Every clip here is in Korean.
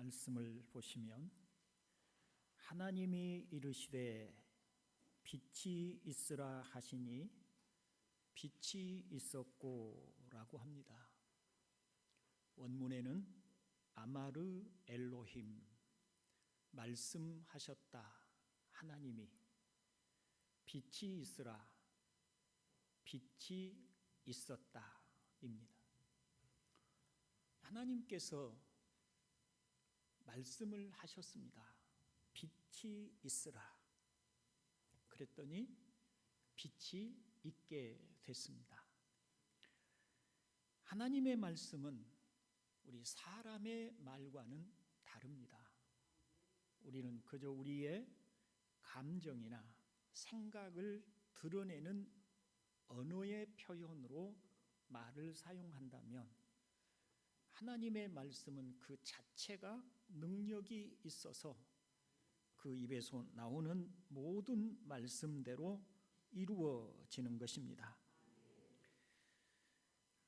말씀을 보시면 하나님이 이르시되 빛이 있으라 하시니 빛이 있었고 라고 합니다. 원문에는 아마르 엘로힘, 말씀하셨다 하나님이, 빛이 있으라, 빛이 있었다 입니다. 하나님께서 말씀을 하셨습니다. 빛이 있으라. 그랬더니 빛이 있게 됐습니다. 하나님의 말씀은 우리 사람의 말과는 다릅니다. 우리는 그저 우리의 감정이나 생각을 드러내는 언어의 표현으로 말을 사용한다면, 하나님의 말씀은 그 자체가 능력이 있어서 그 입에서 나오는 모든 말씀대로 이루어지는 것입니다.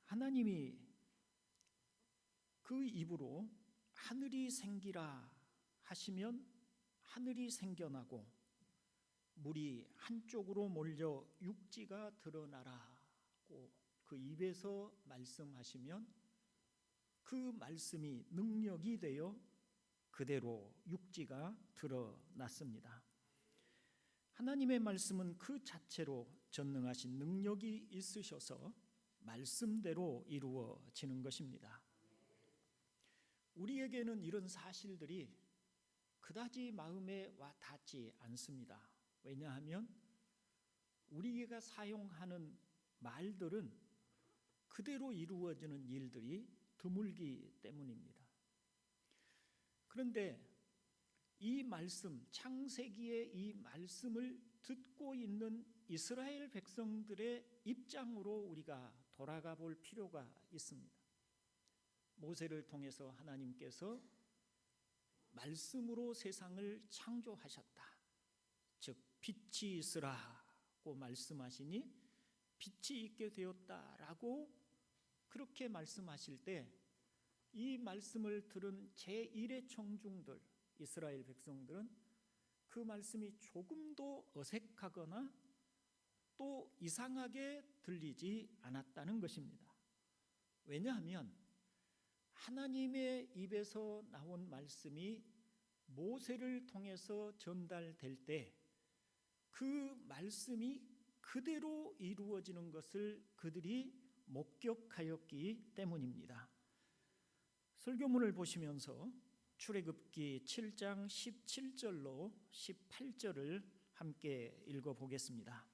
하나님이 그 입으로 하늘이 생기라 하시면 하늘이 생겨나고, 물이 한쪽으로 몰려 육지가 드러나라고 그 입에서 말씀하시면 그 말씀이 능력이 되어 그대로 육지가 드러났습니다. 하나님의 말씀은 그 자체로 전능하신 능력이 있으셔서 말씀대로 이루어지는 것입니다. 우리에게는 이런 사실들이 그다지 마음에 와 닿지 않습니다. 왜냐하면 우리가 사용하는 말들은 그대로 이루어지는 일들이 드물기 때문입니다. 그런데 이 말씀, 창세기의 이 말씀을 듣고 있는 이스라엘 백성들의 입장으로 우리가 돌아가 볼 필요가 있습니다. 모세를 통해서 하나님께서 말씀으로 세상을 창조하셨다. 즉 빛이 있으라고 말씀하시니 빛이 있게 되었다라고 그렇게 말씀하실 때, 이 말씀을 들은 제1의 청중들, 이스라엘 백성들은 그 말씀이 조금도 어색하거나 또 이상하게 들리지 않았다는 것입니다. 왜냐하면 하나님의 입에서 나온 말씀이 모세를 통해서 전달될 때 그 말씀이 그대로 이루어지는 것을 그들이 목격하였기 때문입니다. 설교문을 보시면서 출애굽기 7장 17절로 18절을 함께 읽어보겠습니다.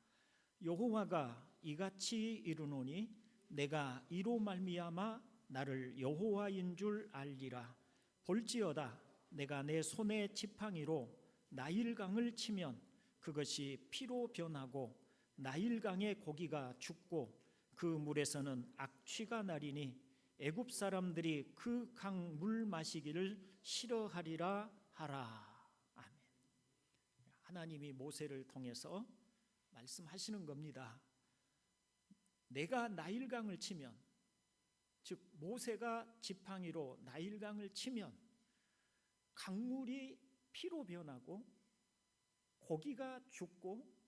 여호와가 이같이 이르노니 내가 이로 말미암아 나를 여호와인 줄 알리라. 볼지어다 내가 내 손의 지팡이로 나일강을 치면 그것이 피로 변하고 나일강의 고기가 죽고 그 물에서는 악취가 나리니 애굽 사람들이 그 강 물 마시기를 싫어하리라 하라. 아멘. 하나님이 모세를 통해서 말씀하시는 겁니다. 내가 나일강을 치면, 즉 모세가 지팡이로 나일강을 치면 강물이 피로 변하고 고기가 죽고,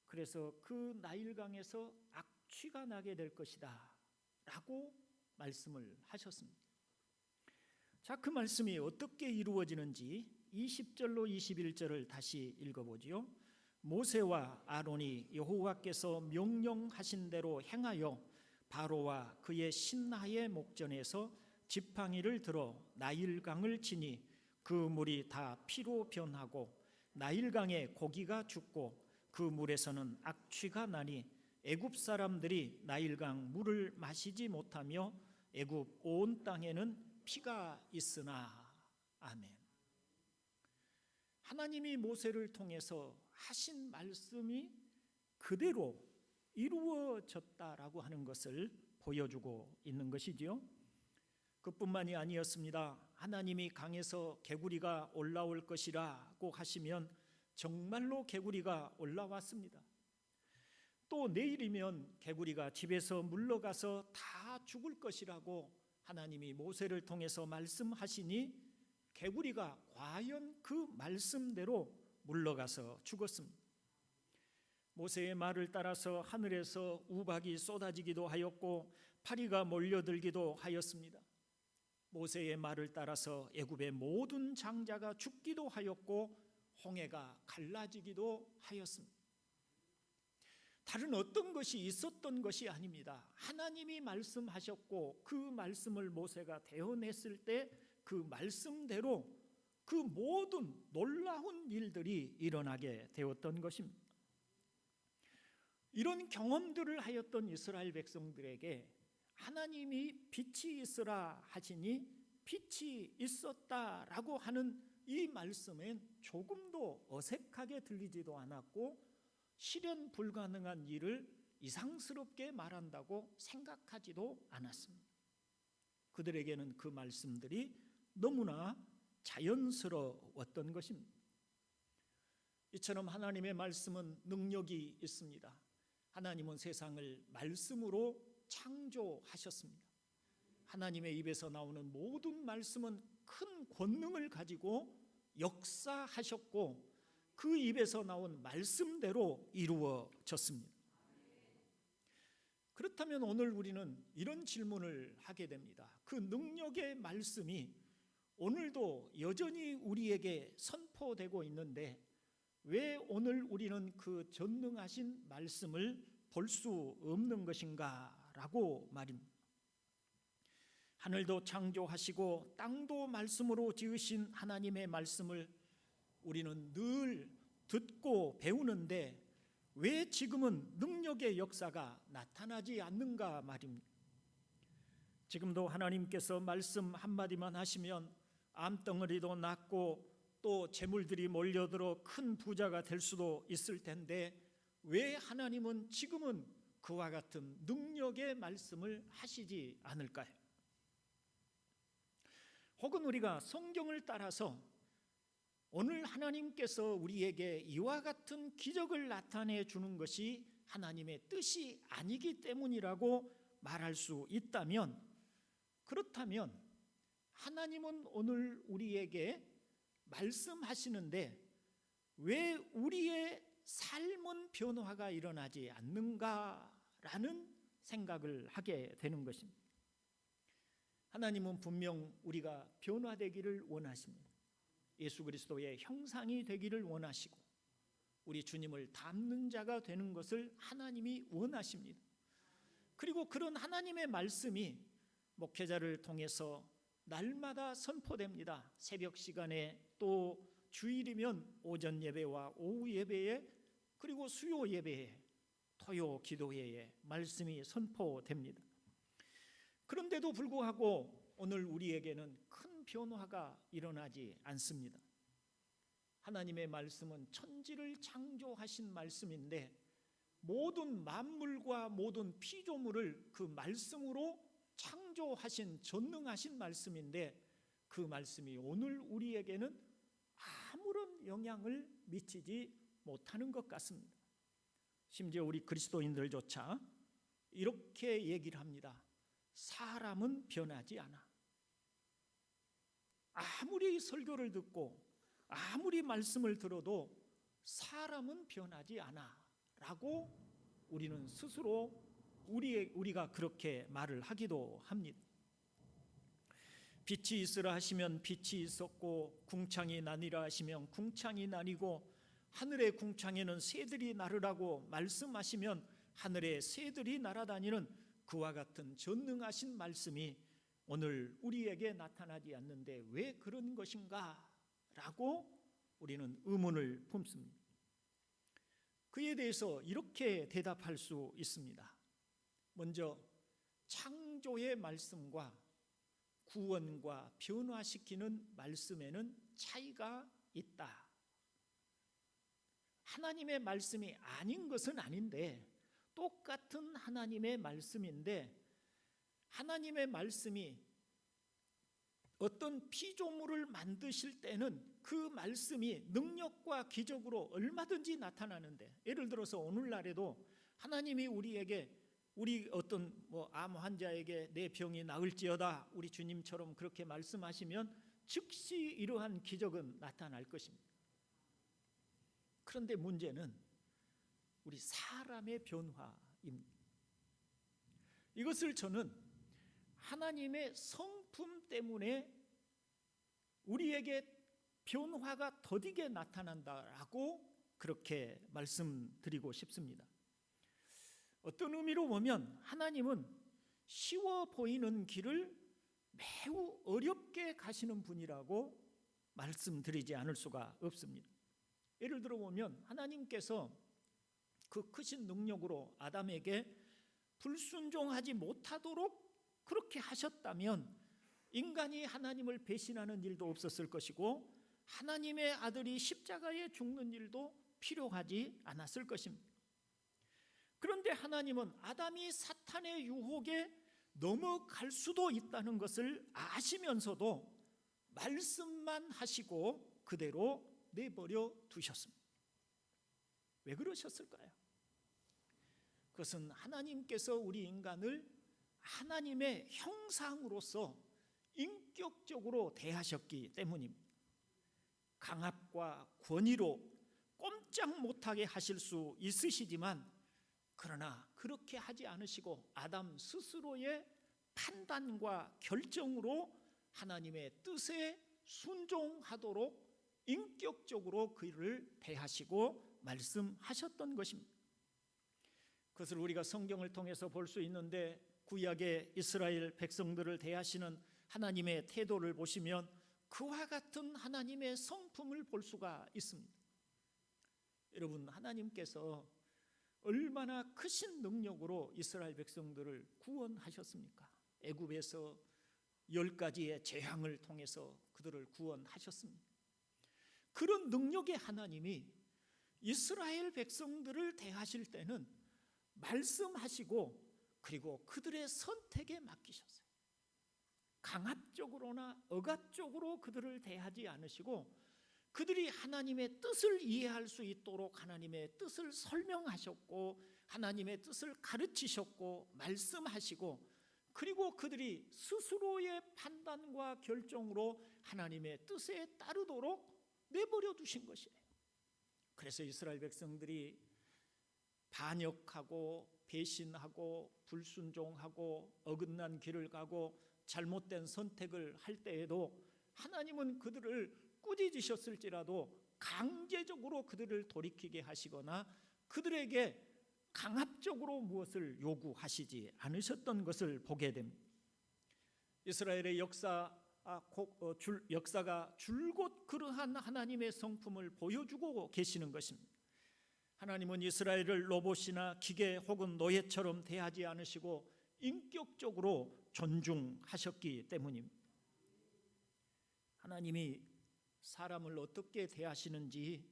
그래서 그 나일강에서 악취가 나게 될 것이다 라고 말씀을 하셨습니다. 자, 그 말씀이 어떻게 이루어지는지 20절로 21절을 다시 읽어보지요. 모세와 아론이 여호와께서 명령하신 대로 행하여 바로와 그의 신하의 목전에서 지팡이를 들어 나일강을 치니 그 물이 다 피로 변하고 나일강의 고기가 죽고 그 물에서는 악취가 나니 애굽 사람들이 나일강 물을 마시지 못하며 애굽 온 땅에는 피가 있으나. 아멘. 하나님이 모세를 통해서 하신 말씀이 그대로 이루어졌다라고 하는 것을 보여주고 있는 것이지요. 그뿐만이 아니었습니다. 하나님이 강에서 개구리가 올라올 것이라고 하시면 정말로 개구리가 올라왔습니다. 또 내일이면 개구리가 집에서 물러가서 다 죽을 것이라고 하나님이 모세를 통해서 말씀하시니 개구리가 과연 그 말씀대로 물러가서 죽었습니다. 모세의 말을 따라서 하늘에서 우박이 쏟아지기도 하였고 파리가 몰려들기도 하였습니다. 모세의 말을 따라서 애굽의 모든 장자가 죽기도 하였고 홍해가 갈라지기도 하였습니다. 다른 어떤 것이 있었던 것이 아닙니다. 하나님이 말씀하셨고 그 말씀을 모세가 대언했을 때 그 말씀대로 그 모든 놀라운 일들이 일어나게 되었던 것입니다. 이런 경험들을 하였던 이스라엘 백성들에게 하나님이 빛이 있으라 하시니 빛이 있었다라고 하는 이 말씀엔 조금도 어색하게 들리지도 않았고 실현 불가능한 일을 이상스럽게 말한다고 생각하지도 않았습니다. 그들에게는 그 말씀들이 너무나 자연스러웠던 것입니다. 이처럼 하나님의 말씀은 능력이 있습니다. 하나님은 세상을 말씀으로 창조하셨습니다. 하나님의 입에서 나오는 모든 말씀은 큰 권능을 가지고 역사하셨고 그 입에서 나온 말씀대로 이루어졌습니다. 그렇다면 오늘 우리는 이런 질문을 하게 됩니다. 그 능력의 말씀이 오늘도 여전히 우리에게 선포되고 있는데 왜 오늘 우리는 그 전능하신 말씀을 볼 수 없는 것인가 라고 말입니다. 하늘도 창조하시고 땅도 말씀으로 지으신 하나님의 말씀을 우리는 늘 듣고 배우는데 왜 지금은 능력의 역사가 나타나지 않는가 말입니다. 지금도 하나님께서 말씀 한마디만 하시면 암덩어리도 낫고 또 재물들이 몰려들어 큰 부자가 될 수도 있을 텐데 왜 하나님은 지금은 그와 같은 능력의 말씀을 하시지 않을까요? 혹은 우리가 성경을 따라서 오늘 하나님께서 우리에게 이와 같은 기적을 나타내 주는 것이 하나님의 뜻이 아니기 때문이라고 말할 수 있다면, 그렇다면 하나님은 오늘 우리에게 말씀하시는데 왜 우리의 삶은 변화가 일어나지 않는가라는 생각을 하게 되는 것입니다. 하나님은 분명 우리가 변화되기를 원하십니다. 예수 그리스도의 형상이 되기를 원하시고 우리 주님을 닮는 자가 되는 것을 하나님이 원하십니다. 그리고 그런 하나님의 말씀이 목회자를 통해서 날마다 선포됩니다. 새벽 시간에 또 주일이면 오전 예배와 오후 예배에 그리고 수요 예배에 토요 기도회에 말씀이 선포됩니다. 그런데도 불구하고 오늘 우리에게는 큰 변화가 일어나지 않습니다. 하나님의 말씀은 천지를 창조하신 말씀인데 모든 만물과 모든 피조물을 그 말씀으로 창조하신 전능하신 말씀인데 그 말씀이 오늘 우리에게는 아무런 영향을 미치지 못하는 것 같습니다. 심지어 우리 그리스도인들조차 이렇게 얘기를 합니다. 사람은 변하지 않아. 아무리 설교를 듣고 아무리 말씀을 들어도 사람은 변하지 않아 라고 우리는 스스로 우리가 그렇게 말을 하기도 합니다. 빛이 있으라 하시면 빛이 있었고 궁창이 나니라 하시면 궁창이 나니고 하늘의 궁창에는 새들이 나르라고 말씀하시면 하늘에 새들이 날아다니는 그와 같은 전능하신 말씀이 오늘 우리에게 나타나지 않는데 왜 그런 것인가? 라고 우리는 의문을 품습니다. 그에 대해서 이렇게 대답할 수 있습니다. 먼저 창조의 말씀과 구원과 변화시키는 말씀에는 차이가 있다. 하나님의 말씀이 아닌 것은 아닌데 똑같은 하나님의 말씀인데 하나님의 말씀이 어떤 피조물을 만드실 때는 그 말씀이 능력과 기적으로 얼마든지 나타나는데, 예를 들어서 오늘날에도 하나님이 우리에게 우리 어떤 암 환자에게 내 병이 나을지어다 우리 주님처럼 그렇게 말씀하시면 즉시 이러한 기적은 나타날 것입니다. 그런데 문제는 우리 사람의 변화입니다. 이것을 저는 하나님의 성품 때문에 우리에게 변화가 더디게 나타난다라고 그렇게 말씀드리고 싶습니다. 어떤 의미로 보면 하나님은 쉬워 보이는 길을 매우 어렵게 가시는 분이라고 말씀드리지 않을 수가 없습니다. 예를 들어 보면 하나님께서 그 크신 능력으로 아담에게 불순종하지 못하도록 그렇게 하셨다면 인간이 하나님을 배신하는 일도 없었을 것이고 하나님의 아들이 십자가에 죽는 일도 필요하지 않았을 것입니다. 그런데 하나님은 아담이 사탄의 유혹에 넘어갈 수도 있다는 것을 아시면서도 말씀만 하시고 그대로 내버려 두셨습니다. 왜 그러셨을까요? 그것은 하나님께서 우리 인간을 하나님의 형상으로서 인격적으로 대하셨기 때문입니다. 강압과 권위로 꼼짝 못하게 하실 수 있으시지만 그러나 그렇게 하지 않으시고 아담 스스로의 판단과 결정으로 하나님의 뜻에 순종하도록 인격적으로 그를 대하시고 말씀하셨던 것입니다. 그것을 우리가 성경을 통해서 볼 수 있는데 구약의 이스라엘 백성들을 대하시는 하나님의 태도를 보시면 그와 같은 하나님의 성품을 볼 수가 있습니다. 여러분, 하나님께서 얼마나 크신 능력으로 이스라엘 백성들을 구원하셨습니까? 애굽에서 10가지의 재앙을 통해서 그들을 구원하셨습니다. 그런 능력의 하나님이 이스라엘 백성들을 대하실 때는 말씀하시고 그리고 그들의 선택에 맡기셨어요. 강압적으로나 억압적으로 그들을 대하지 않으시고 그들이 하나님의 뜻을 이해할 수 있도록 하나님의 뜻을 설명하셨고 하나님의 뜻을 가르치셨고 말씀하시고 그리고 그들이 스스로의 판단과 결정으로 하나님의 뜻에 따르도록 내버려 두신 것이에요. 그래서 이스라엘 백성들이 반역하고 배신하고 불순종하고 어긋난 길을 가고 잘못된 선택을 할 때에도 하나님은 그들을 꾸짖으셨을지라도 강제적으로 그들을 돌이키게 하시거나 그들에게 강압적으로 무엇을 요구하시지 않으셨던 것을 보게 됩니다. 이스라엘의 역사가 줄곧 그러한 하나님의 성품을 보여주고 계시는 것입니다. 하나님은 이스라엘을 로봇이나 기계 혹은 노예처럼 대하지 않으시고 인격적으로 존중하셨기 때문입니다. 하나님이 사람을 어떻게 대하시는지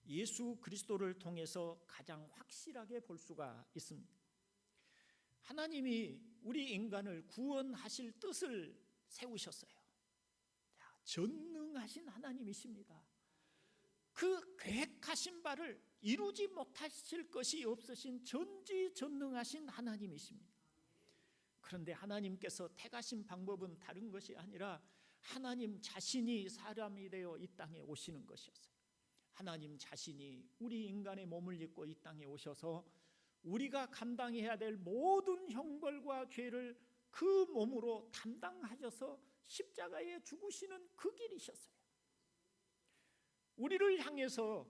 예수 그리스도를 통해서 가장 확실하게 볼 수가 있습니다. 하나님이 우리 인간을 구원하실 뜻을 세우셨어요. 전능하신 하나님이십니다. 그 계획하신 바를 이루지 못하실 것이 없으신 전지전능하신 하나님이십니다. 그런데 하나님께서 택하신 방법은 다른 것이 아니라 하나님 자신이 사람이 되어 이 땅에 오시는 것이었어요. 하나님 자신이 우리 인간의 몸을 입고 이 땅에 오셔서 우리가 감당해야 될 모든 형벌과 죄를 그 몸으로 담당하셔서 십자가에 죽으시는 그 길이셨어요. 우리를 향해서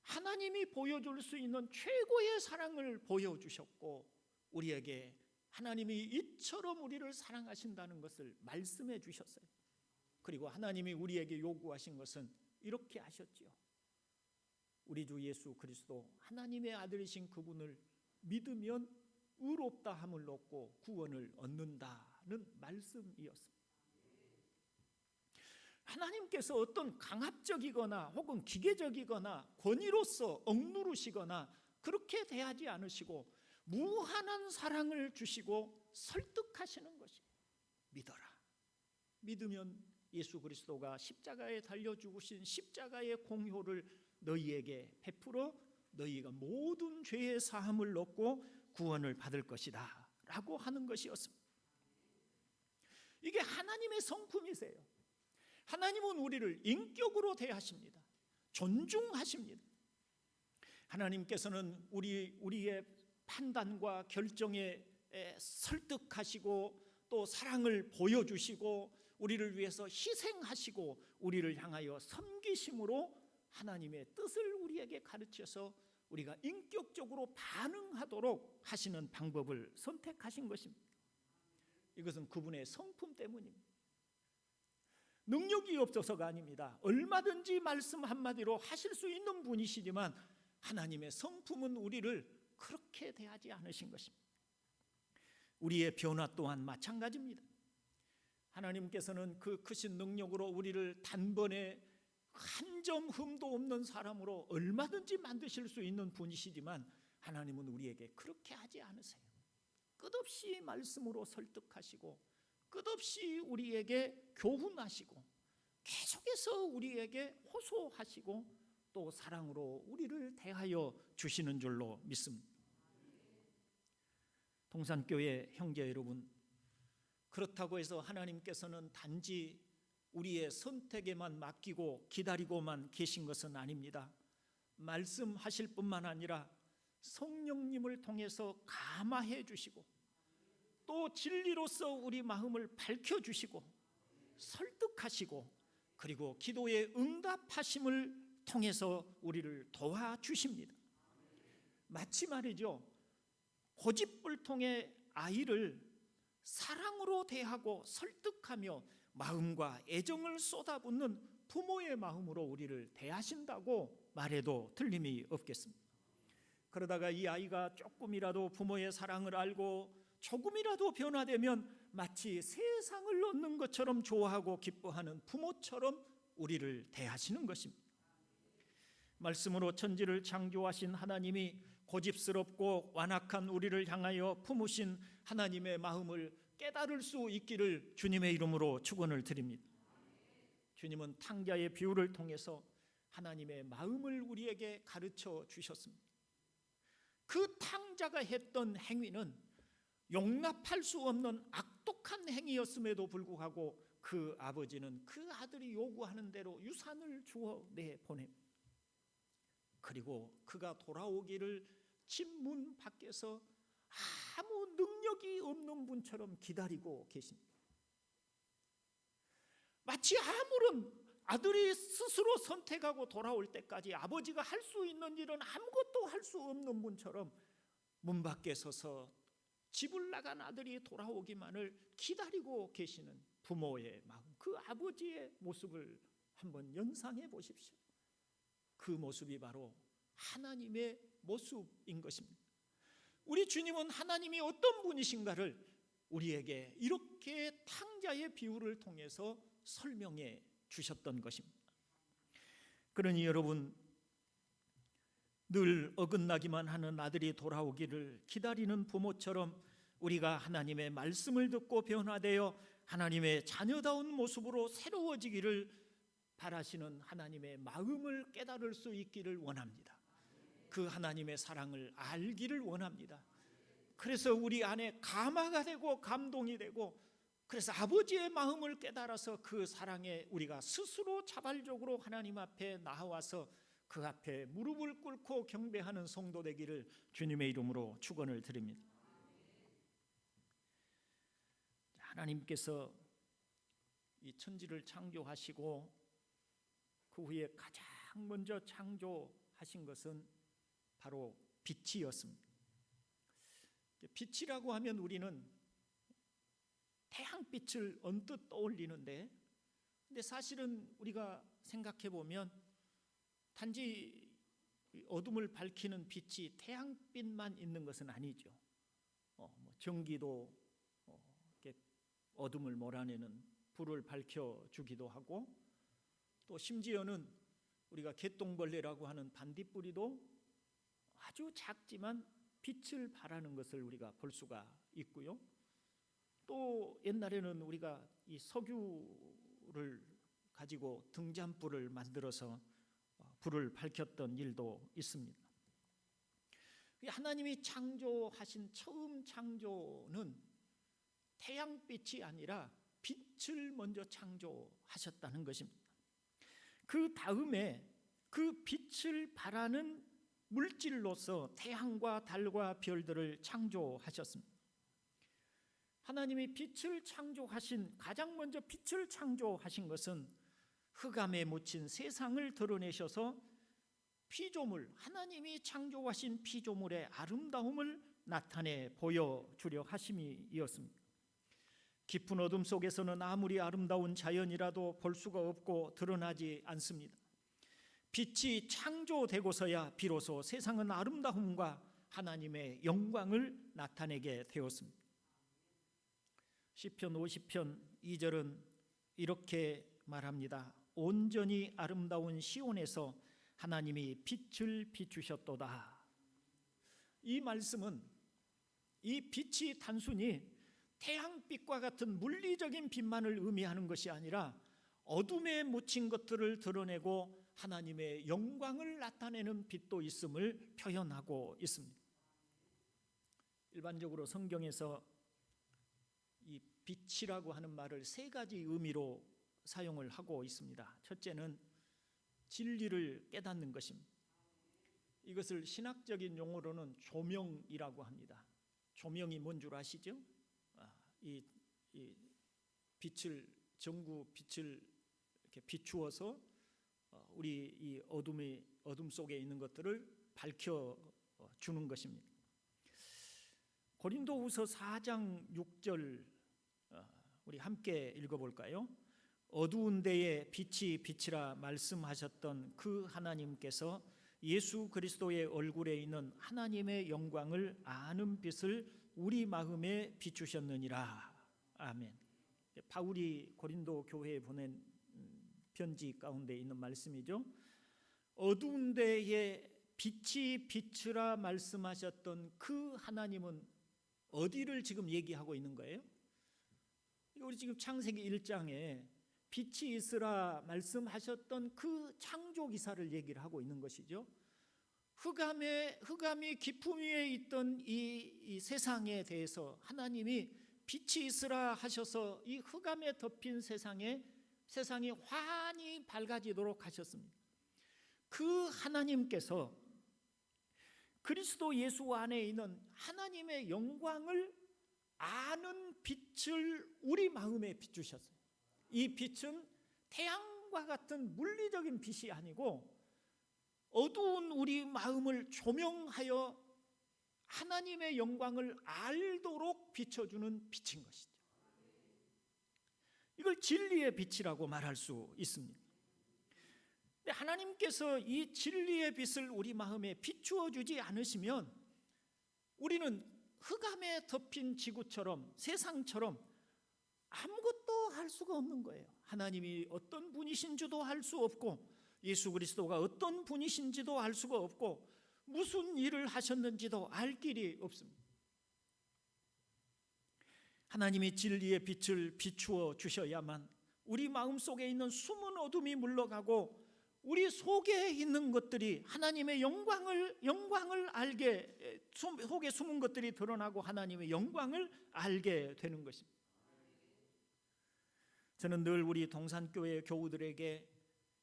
하나님이 보여줄 수 있는 최고의 사랑을 보여주셨고 우리에게 하나님이 이처럼 우리를 사랑하신다는 것을 말씀해 주셨어요. 그리고 하나님이 우리에게 요구하신 것은 이렇게 하셨지요. 우리 주 예수 그리스도 하나님의 아들이신 그분을 믿으면 의롭다 함을 얻고 구원을 얻는다는 말씀이었습니다. 하나님께서 어떤 강압적이거나 혹은 기계적이거나 권위로서 억누르시거나 그렇게 대하지 않으시고 무한한 사랑을 주시고 설득하시는 것이에요. 믿어라. 믿으면 예수 그리스도가 십자가에 달려 죽으신 십자가의 공효를 너희에게 베풀어 너희가 모든 죄의 사함을 얻고 구원을 받을 것이다 라고 하는 것이었습니다. 이게 하나님의 성품이세요. 하나님은 우리를 인격으로 대하십니다. 존중하십니다. 하나님께서는 우리의 판단과 결정에 설득하시고 또 사랑을 보여주시고 우리를 위해서 희생하시고 우리를 향하여 섬기심으로 하나님의 뜻을 우리에게 가르쳐서 우리가 인격적으로 반응하도록 하시는 방법을 선택하신 것입니다. 이것은 그분의 성품 때문입니다. 능력이 없어서가 아닙니다. 얼마든지 말씀 한마디로 하실 수 있는 분이시지만 하나님의 성품은 우리를 그렇게 대하지 않으신 것입니다. 우리의 변화 또한 마찬가지입니다. 하나님께서는 그 크신 능력으로 우리를 단번에 한 점 흠도 없는 사람으로 얼마든지 만드실 수 있는 분이시지만 하나님은 우리에게 그렇게 하지 않으세요. 끝없이 말씀으로 설득하시고 끝없이 우리에게 교훈하시고 계속해서 우리에게 호소하시고 또 사랑으로 우리를 대하여 주시는 줄로 믿습니다. 동산교회 형제 여러분, 그렇다고 해서 하나님께서는 단지 우리의 선택에만 맡기고 기다리고만 계신 것은 아닙니다. 말씀하실 뿐만 아니라 성령님을 통해서 감화해 주시고 또 진리로서 우리 마음을 밝혀주시고 설득하시고 그리고 기도의 응답하심을 통해서 우리를 도와주십니다. 마치 말이죠, 고집불통의 아이를 사랑으로 대하고 설득하며 마음과 애정을 쏟아붓는 부모의 마음으로 우리를 대하신다고 말해도 틀림이 없겠습니다. 그러다가 이 아이가 조금이라도 부모의 사랑을 알고 조금이라도 변화되면 마치 세상을 얻는 것처럼 좋아하고 기뻐하는 부모처럼 우리를 대하시는 것입니다. 말씀으로 천지를 창조하신 하나님이 고집스럽고 완악한 우리를 향하여 품으신 하나님의 마음을 깨달을 수 있기를 주님의 이름으로 축원을 드립니다. 주님은 탕자의 비유를 통해서 하나님의 마음을 우리에게 가르쳐 주셨습니다. 그 탕자가 했던 행위는 용납할 수 없는 악독한 행위였음에도 불구하고 그 아버지는 그 아들이 요구하는 대로 유산을 주어 내보냅니다. 그리고 그가 돌아오기를 집 문 밖에서 아무 능력이 없는 분처럼 기다리고 계십니다. 마치 아무런 아들이 스스로 선택하고 돌아올 때까지 아버지가 할 수 있는 일은 아무것도 할 수 없는 분처럼 문 밖에 서서 집을 나간 아들이 돌아오기만을 기다리고 계시는 부모의 마음, 그 아버지의 모습을 한번 연상해 보십시오. 그 모습이 바로 하나님의 모습인 것입니다. 우리 주님은 하나님이 어떤 분이신가를 우리에게 이렇게 탕자의 비유를 통해서 설명해 주셨던 것입니다. 그러니 여러분, 늘 어긋나기만 하는 아들이 돌아오기를 기다리는 부모처럼 우리가 하나님의 말씀을 듣고 변화되어 하나님의 자녀다운 모습으로 새로워지기를 바라시는 하나님의 마음을 깨달을 수 있기를 원합니다. 그 하나님의 사랑을 알기를 원합니다. 그래서 우리 안에 감화가 되고 감동이 되고, 그래서 아버지의 마음을 깨달아서 그 사랑에 우리가 스스로 자발적으로 하나님 앞에 나와서 그 앞에 무릎을 꿇고 경배하는 성도 되기를 주님의 이름으로 축원을 드립니다. 하나님께서 이 천지를 창조하시고 그 후에 가장 먼저 창조하신 것은 바로 빛이었습니다. 빛이라고 하면 우리는 태양빛을 언뜻 떠올리는데, 근데 사실은 우리가 생각해 보면 단지 어둠을 밝히는 빛이 태양빛만 있는 것은 아니죠. 전기도 어둠을 몰아내는 불을 밝혀주기도 하고, 또 심지어는 우리가 개똥벌레라고 하는 반딧불이도 아주 작지만 빛을 발하는 것을 우리가 볼 수가 있고요. 또 옛날에는 우리가 이 석유를 가지고 등잔불을 만들어서 불을 밝혔던 일도 있습니다. 하나님이 창조하신 처음 창조는 태양빛이 아니라 빛을 먼저 창조하셨다는 것입니다. 그 다음에 그 빛을 발하는 물질로서 태양과 달과 별들을 창조하셨습니다. 하나님이 빛을 창조하신, 가장 먼저 빛을 창조하신 것은 흑암에 묻힌 세상을 드러내셔서 피조물, 하나님이 창조하신 피조물의 아름다움을 나타내 보여주려 하심이었습니다. 깊은 어둠 속에서는 아무리 아름다운 자연이라도 볼 수가 없고 드러나지 않습니다. 빛이 창조되고서야 비로소 세상은 아름다움과 하나님의 영광을 나타내게 되었습니다. 시편 50편 2절은 이렇게 말합니다. 온전히 아름다운 시온에서 하나님이 빛을 비추셨도다. 이 말씀은 이 빛이 단순히 태양빛과 같은 물리적인 빛만을 의미하는 것이 아니라 어둠에 묻힌 것들을 드러내고 하나님의 영광을 나타내는 빛도 있음을 표현하고 있습니다. 일반적으로 성경에서 이 빛이라고 하는 말을 세 가지 의미로 사용을 하고 있습니다. 첫째는 진리를 깨닫는 것입니다. 이것을 신학적인 용어로는 조명이라고 합니다. 조명이 뭔 줄 아시죠? 이 빛을, 전구 빛을 이렇게 비추어서 우리 이 어둠 속에 있는 것들을 밝혀 주는 것입니다. 고린도후서 4장 6절 우리 함께 읽어볼까요? 어두운 데에 빛이 빛이라 말씀하셨던 그 하나님께서 예수 그리스도의 얼굴에 있는 하나님의 영광을 아는 빛을 우리 마음에 비추셨느니라. 아멘. 바울이 고린도 교회에 보낸 편지 가운데 있는 말씀이죠. 어두운 데에 빛이 빛이라 말씀하셨던 그 하나님은 어디를 지금 얘기하고 있는 거예요? 우리 지금 창세기 1장에 빛이 있으라 말씀하셨던 그 창조 기사를 얘기를 하고 있는 것이죠. 흑암이 깊음 위에 있던 이 세상에 대해서 하나님이 빛이 있으라 하셔서 이 흑암에 덮인 세상이 환히 밝아지도록 하셨습니다. 그 하나님께서 그리스도 예수 안에 있는 하나님의 영광을 아는 빛을 우리 마음에 비추셨어요. 이 빛은 태양과 같은 물리적인 빛이 아니고 어두운 우리 마음을 조명하여 하나님의 영광을 알도록 비춰주는 빛인 것이죠. 이걸 진리의 빛이라고 말할 수 있습니다. 하나님께서 이 진리의 빛을 우리 마음에 비추어 주지 않으시면 우리는 흑암에 덮인 지구처럼, 세상처럼 아무것도 할 수가 없는 거예요. 하나님이 어떤 분이신지도 알 수 없고 예수 그리스도가 어떤 분이신지도 알 수가 없고 무슨 일을 하셨는지도 알 길이 없습니다. 하나님이 진리의 빛을 비추어 주셔야만 우리 마음속에 있는 숨은 어둠이 물러가고 우리 속에 있는 것들이 하나님의 영광을 알게, 속에 숨은 것들이 드러나고 하나님의 영광을 알게 되는 것입니다. 저는 늘 우리 동산교회 교우들에게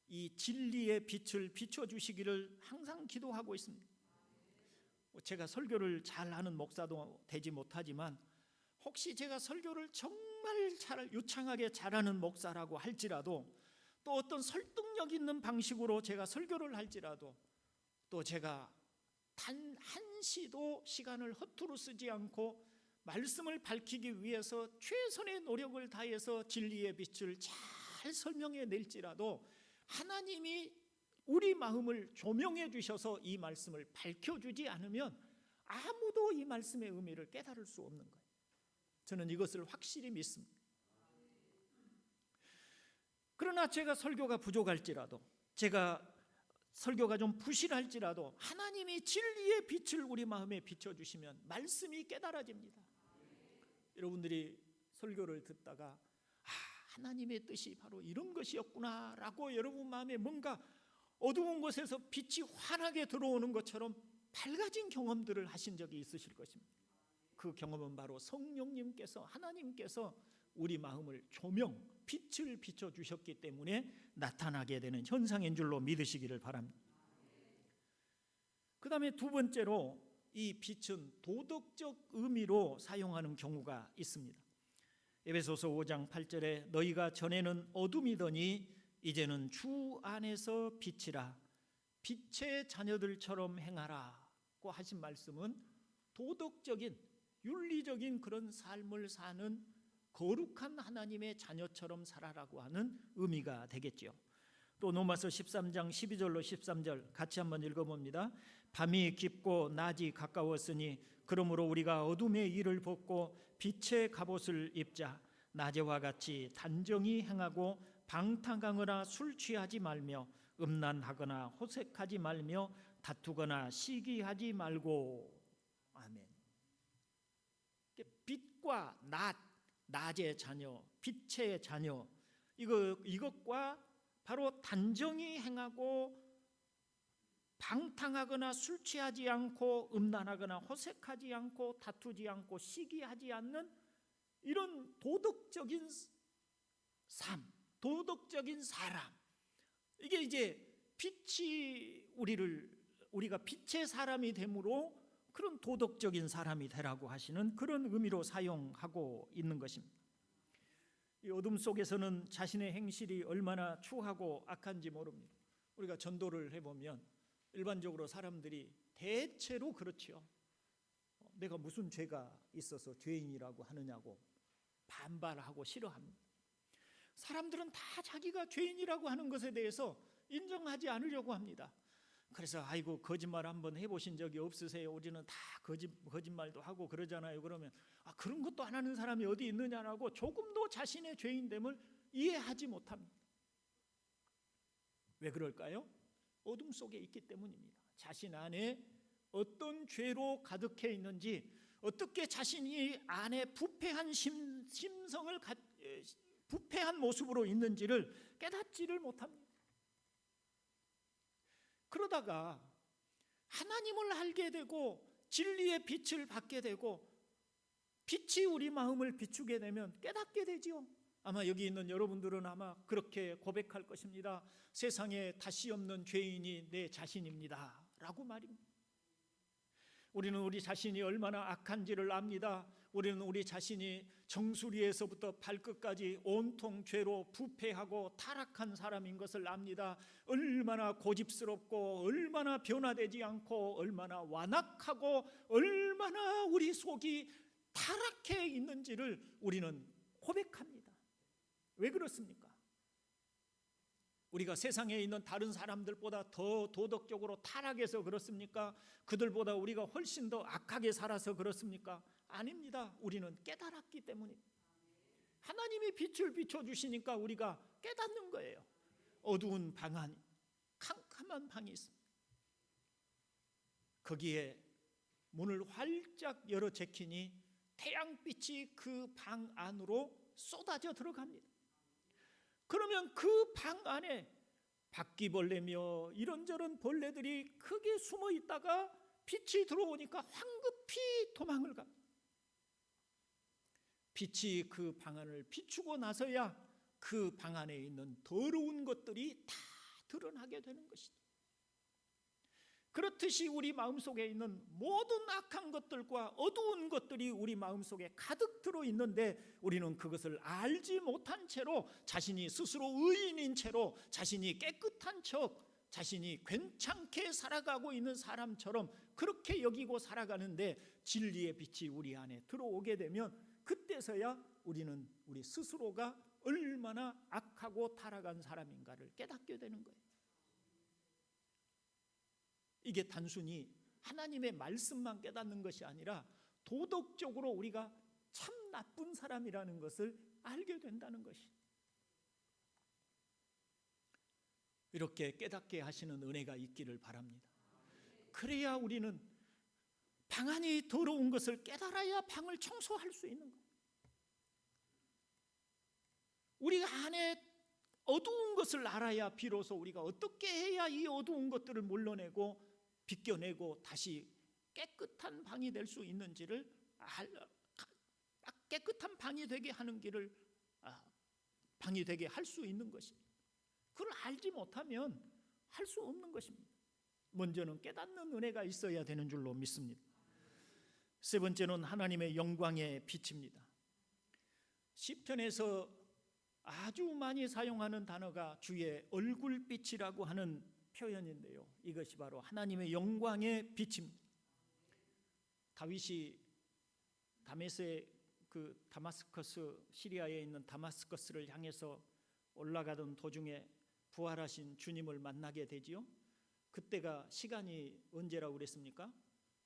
이 진리의 빛을 비춰주시기를 항상 기도하고 있습니다. 제가 설교를 잘하는 목사도 되지 못하지만 혹시 제가 설교를 정말 유창하게 잘하는 목사라고 할지라도 또 어떤 설득력 있는 방식으로 제가 설교를 할지라도 또 제가 단 한시도 시간을 허투루 쓰지 않고 말씀을 밝히기 위해서 최선의 노력을 다해서 진리의 빛을 잘 설명해 낼지라도 하나님이 우리 마음을 조명해 주셔서 이 말씀을 밝혀주지 않으면 아무도 이 말씀의 의미를 깨달을 수 없는 거예요. 저는 이것을 확실히 믿습니다. 그러나 제가 설교가 부족할지라도, 제가 설교가 좀 부실할지라도 하나님이 진리의 빛을 우리 마음에 비춰주시면 말씀이 깨달아집니다. 여러분들이 설교를 듣다가 하나님의 뜻이 바로 이런 것이었구나 라고 여러분 마음에 뭔가 어두운 곳에서 빛이 환하게 들어오는 것처럼 밝아진 경험들을 하신 적이 있으실 것입니다. 그 경험은 바로 성령님께서, 하나님께서 우리 마음을 조명, 빛을 비춰주셨기 때문에 나타나게 되는 현상인 줄로 믿으시기를 바랍니다. 그 다음에 두 번째로 이 빛은 도덕적 의미로 사용하는 경우가 있습니다. 에베소서 5장 8절에 너희가 전에는 어둠이더니 이제는 주 안에서 빛이라 빛의 자녀들처럼 행하라고 하신 말씀은 도덕적인 윤리적인 그런 삶을 사는 거룩한 하나님의 자녀처럼 살아라고 하는 의미가 되겠죠. 또 로마서 13장 12절로 13절 같이 한번 읽어봅니다. 밤이 깊고 낮이 가까웠으니 그러므로 우리가 어둠의 일을 벗고 빛의 갑옷을 입자. 낮에와 같이 단정히 행하고 방탕하거나 술 취하지 말며 음란하거나 호색하지 말며 다투거나 시기하지 말고. 아멘. 빛과 낮의 자녀, 빛의 자녀, 이것과 바로 단정히 행하고 방탕하거나 술 취하지 않고 음란하거나 호색하지 않고 다투지 않고 시기하지 않는 이런 도덕적인 삶, 도덕적인 사람, 이게 이제 빛이 우리가 빛의 사람이 되므로 그런 도덕적인 사람이 되라고 하시는 그런 의미로 사용하고 있는 것입니다. 이 어둠 속에서는 자신의 행실이 얼마나 추하고 악한지 모릅니다. 우리가 전도를 해보면 일반적으로 사람들이 대체로 그렇죠. 내가 무슨 죄가 있어서 죄인이라고 하느냐고 반발하고 싫어합니다. 사람들은 다 자기가 죄인이라고 하는 것에 대해서 인정하지 않으려고 합니다. 그래서 아이고 거짓말 한번 해보신 적이 없으세요? 우리는 다 거짓말도 하고 그러잖아요. 그러면 그런 것도 안 하는 사람이 어디 있느냐라고 조금도 자신의 죄인됨을 이해하지 못합니다. 왜 그럴까요? 어둠 속에 있기 때문입니다. 자신 안에 어떤 죄로 가득해 있는지, 어떻게 자신이 안에 부패한 심성을 부패한 모습으로 있는지를 깨닫지를 못합니다. 그러다가 하나님을 알게 되고 진리의 빛을 받게 되고 빛이 우리 마음을 비추게 되면 깨닫게 되지요. 아마 여기 있는 여러분들은 아마 그렇게 고백할 것입니다. 세상에 다시 없는 죄인이 내 자신입니다 라고 말입니다. 우리는 우리 자신이 얼마나 악한지를 압니다. 우리는 우리 자신이 정수리에서부터 발끝까지 온통 죄로 부패하고 타락한 사람인 것을 압니다. 얼마나 고집스럽고 얼마나 변화되지 않고 얼마나 완악하고 얼마나 우리 속이 타락해 있는지를 우리는 고백합니다. 왜 그렇습니까? 우리가 세상에 있는 다른 사람들보다 더 도덕적으로 타락해서 그렇습니까? 그들보다 우리가 훨씬 더 악하게 살아서 그렇습니까? 아닙니다. 우리는 깨달았기 때문입니다. 하나님이 빛을 비춰주시니까 우리가 깨닫는 거예요. 어두운 방 안, 캄캄한 방이 있습니다. 거기에 문을 활짝 열어 제키니 태양빛이 그 방 안으로 쏟아져 들어갑니다. 그러면 그 방 안에 바퀴벌레며 이런저런 벌레들이 크게 숨어 있다가 빛이 들어오니까 황급히 도망을 갑니다. 빛이 그 방 안을 비추고 나서야 그 방 안에 있는 더러운 것들이 다 드러나게 되는 것이죠. 그렇듯이 우리 마음속에 있는 모든 악한 것들과 어두운 것들이 우리 마음속에 가득 들어있는데 우리는 그것을 알지 못한 채로 자신이 스스로 의인인 채로 자신이 깨끗한 척 자신이 괜찮게 살아가고 있는 사람처럼 그렇게 여기고 살아가는데 진리의 빛이 우리 안에 들어오게 되면 그때서야 우리는 우리 스스로가 얼마나 악하고 타락한 사람인가를 깨닫게 되는 거예요. 이게 단순히 하나님의 말씀만 깨닫는 것이 아니라 도덕적으로 우리가 참 나쁜 사람이라는 것을 알게 된다는 것이, 이렇게 깨닫게 하시는 은혜가 있기를 바랍니다. 그래야 우리는 방 안이 더러운 것을 깨달아야 방을 청소할 수 있는 거예요. 우리가 안에 어두운 것을 알아야 비로소 우리가 어떻게 해야 이 어두운 것들을 물러내고 비껴내고 다시 깨끗한 방이 될 수 있는지를 딱 깨끗한 방이 되게 하는 길을 방이 되게 할 수 있는 것입니다. 그걸 알지 못하면 할 수 없는 것입니다. 먼저는 깨닫는 은혜가 있어야 되는 줄로 믿습니다. 세 번째는 하나님의 영광의 빛입니다. 시편에서 아주 많이 사용하는 단어가 주의 얼굴빛이라고 하는 표현인데요, 이것이 바로 하나님의 영광의 빛입니다. 다윗이 다마스커스, 시리아에 있는 다마스커스를 향해서 올라가던 도중에 부활하신 주님을 만나게 되지요. 그때가 시간이 언제라고 그랬습니까?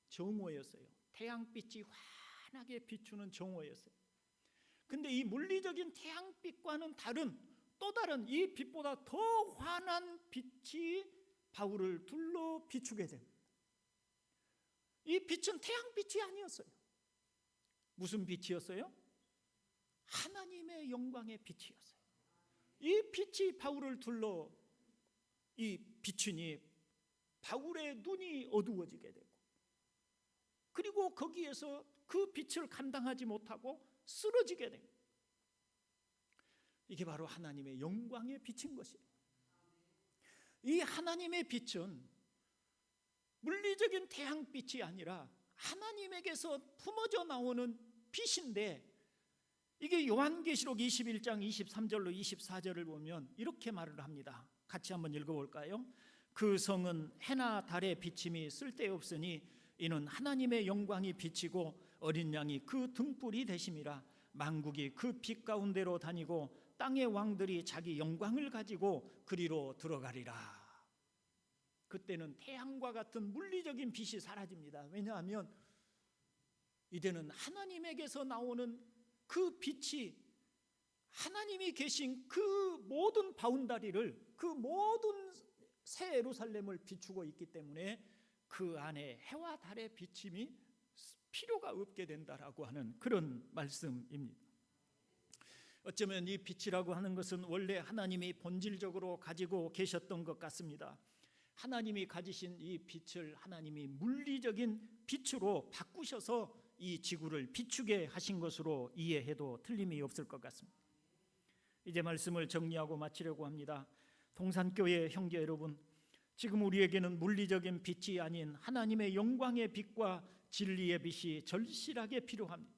정오였어요. 태양빛이 환하게 비추는 정오였어요. 근데 이 물리적인 태양빛과는 또 다른 이 빛보다 더 환한 빛이 바울을 둘러 비추게 됩니다. 이 빛은 태양빛이 아니었어요. 무슨 빛이었어요? 하나님의 영광의 빛이었어요. 이 빛이 바울을 둘러 비추니 바울의 눈이 어두워지게 되고, 그리고 거기에서 그 빛을 감당하지 못하고 쓰러지게 됩니다. 이게 바로 하나님의 영광의 빛인 것이에요. 이 하나님의 빛은 물리적인 태양빛이 아니라 하나님에게서 품어져 나오는 빛인데, 이게 요한계시록 21장 23절로 24절을 보면 이렇게 말을 합니다. 같이 한번 읽어볼까요? 그 성은 해나 달의 비침이 쓸데없으니 이는 하나님의 영광이 비치고 어린 양이 그 등불이 되심이라. 만국이 그 빛 가운데로 다니고 땅의 왕들이 자기 영광을 가지고 그리로 들어가리라. 그때는 태양과 같은 물리적인 빛이 사라집니다. 왜냐하면 이제는 하나님에게서 나오는 그 빛이 하나님이 계신 그 모든 바운다리를, 그 모든 새 예루살렘을 비추고 있기 때문에 그 안에 해와 달의 비침이 필요가 없게 된다라고 하는 그런 말씀입니다. 어쩌면 이 빛이라고 하는 것은 원래 하나님이 본질적으로 가지고 계셨던 것 같습니다. 하나님이 가지신 이 빛을 하나님이 물리적인 빛으로 바꾸셔서 이 지구를 비추게 하신 것으로 이해해도 틀림이 없을 것 같습니다. 이제 말씀을 정리하고 마치려고 합니다. 동산교회 형제 여러분, 지금 우리에게는 물리적인 빛이 아닌 하나님의 영광의 빛과 진리의 빛이 절실하게 필요합니다.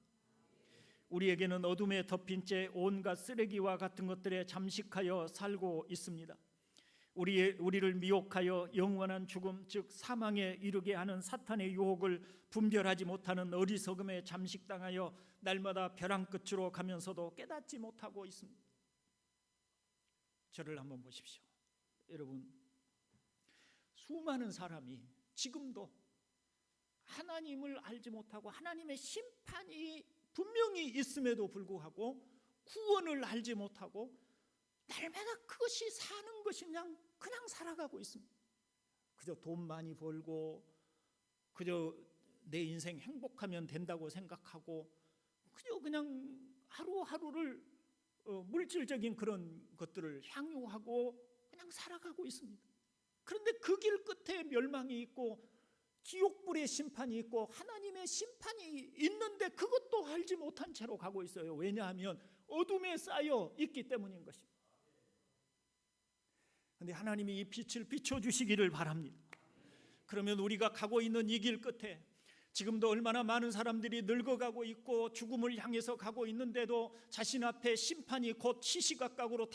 우리에게는 어둠에 덮인 채 온갖 쓰레기와 같은 것들에 잠식하여 살고 있습니다. 우리를 미혹하여 영원한 죽음, 즉 사망에 이르게 하는 사탄의 유혹을 분별하지 못하는 어리석음에 잠식당하여 날마다 벼랑 끝으로 가면서도 깨닫지 못하고 있습니다. 저를 한번 보십시오. 여러분, 수많은 사람이 지금도 하나님을 알지 못하고 하나님의 심판이 분명히 있음에도 불구하고 구원을 알지 못하고 날마다 그것이 사는 것이 그냥 살아가고 있습니다. 그저 돈 많이 벌고 그저 내 인생 행복하면 된다고 생각하고 그냥 하루하루를 물질적인 그런 것들을 향유하고 그냥 살아가고 있습니다. 그런데 그 길 끝에 멸망이 있고 지옥불의 심판이 있고 하나님의 심판이 있는데 그것도 알지 못한 채로 가고 있어요. 왜냐하면 어둠에 쌓여 있기 때문인 것입니다. 그런데 하나님이 이 빛을 비춰주시기를 바랍니다. 그러면 우리가 가고 있는 이 길 끝에 지금도 얼마나 많은 사람들이 늙어가고 있고 죽음을 향해서 가고 있는데도 자신 앞에 심판이 곧 시시각각으로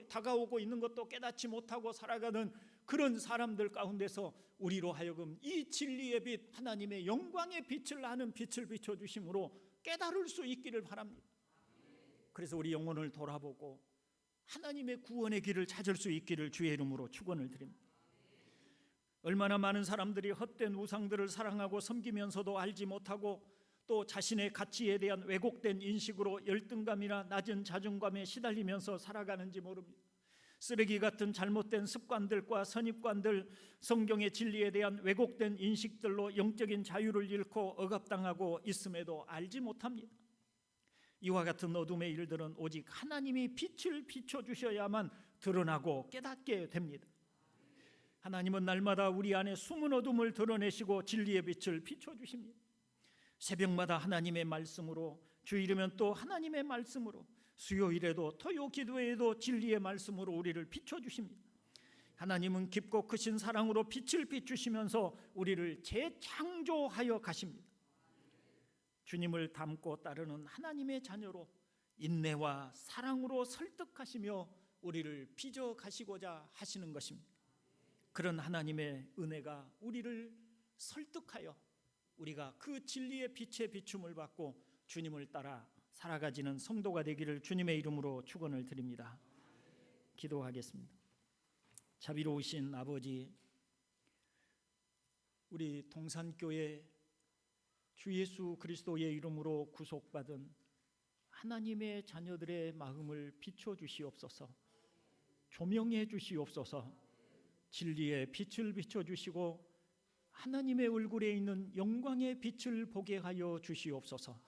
다가오고 있는 것도 깨닫지 못하고 살아가는 그런 사람들 가운데서 우리로 하여금 이 진리의 빛, 하나님의 영광의 빛을 아는 빛을 비춰주심으로 깨달을 수 있기를 바랍니다. 그래서 우리 영혼을 돌아보고 하나님의 구원의 길을 찾을 수 있기를 주의 이름으로 축원을 드립니다. 얼마나 많은 사람들이 헛된 우상들을 사랑하고 섬기면서도 알지 못하고 또 자신의 가치에 대한 왜곡된 인식으로 열등감이나 낮은 자존감에 시달리면서 살아가는지 모릅니다. 쓰레기 같은 잘못된 습관들과 선입관들, 성경의 진리에 대한 왜곡된 인식들로 영적인 자유를 잃고 억압당하고 있음에도 알지 못합니다. 이와 같은 어둠의 일들은 오직 하나님이 빛을 비춰주셔야만 드러나고 깨닫게 됩니다. 하나님은 날마다 우리 안에 숨은 어둠을 드러내시고 진리의 빛을 비춰주십니다. 새벽마다 하나님의 말씀으로 주일이면 또 하나님의 말씀으로, 수요일에도 토요 기도에도 진리의 말씀으로 우리를 비춰주십니다. 하나님은 깊고 크신 사랑으로 빛을 비추시면서 우리를 재창조하여 가십니다. 주님을 닮고 따르는 하나님의 자녀로 인내와 사랑으로 설득하시며 우리를 빚어 가시고자 하시는 것입니다. 그런 하나님의 은혜가 우리를 설득하여 우리가 그 진리의 빛의 비춤을 받고 주님을 따라 살아가지는 성도가 되기를 주님의 이름으로 축원을 드립니다. 기도하겠습니다. 자비로우신 아버지, 우리 동산교회 주 예수 그리스도의 이름으로 구속받은 하나님의 자녀들의 마음을 비춰주시옵소서. 조명해 주시옵소서. 진리의 빛을 비춰주시고 하나님의 얼굴에 있는 영광의 빛을 보게 하여 주시옵소서.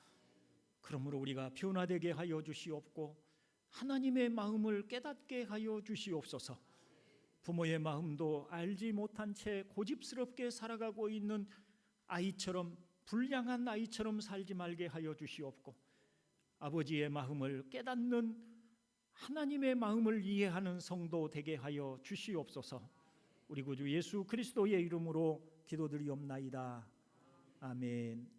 그러므로 우리가 변화되게 하여 주시옵고 하나님의 마음을 깨닫게 하여 주시옵소서. 부모의 마음도 알지 못한 채 고집스럽게 살아가고 있는 아이처럼, 불량한 아이처럼 살지 말게 하여 주시옵고 아버지의 마음을 깨닫는 하나님의 마음을 이해하는 성도 되게 하여 주시옵소서. 우리 구주 예수 그리스도의 이름으로 기도드리옵나이다. 아멘.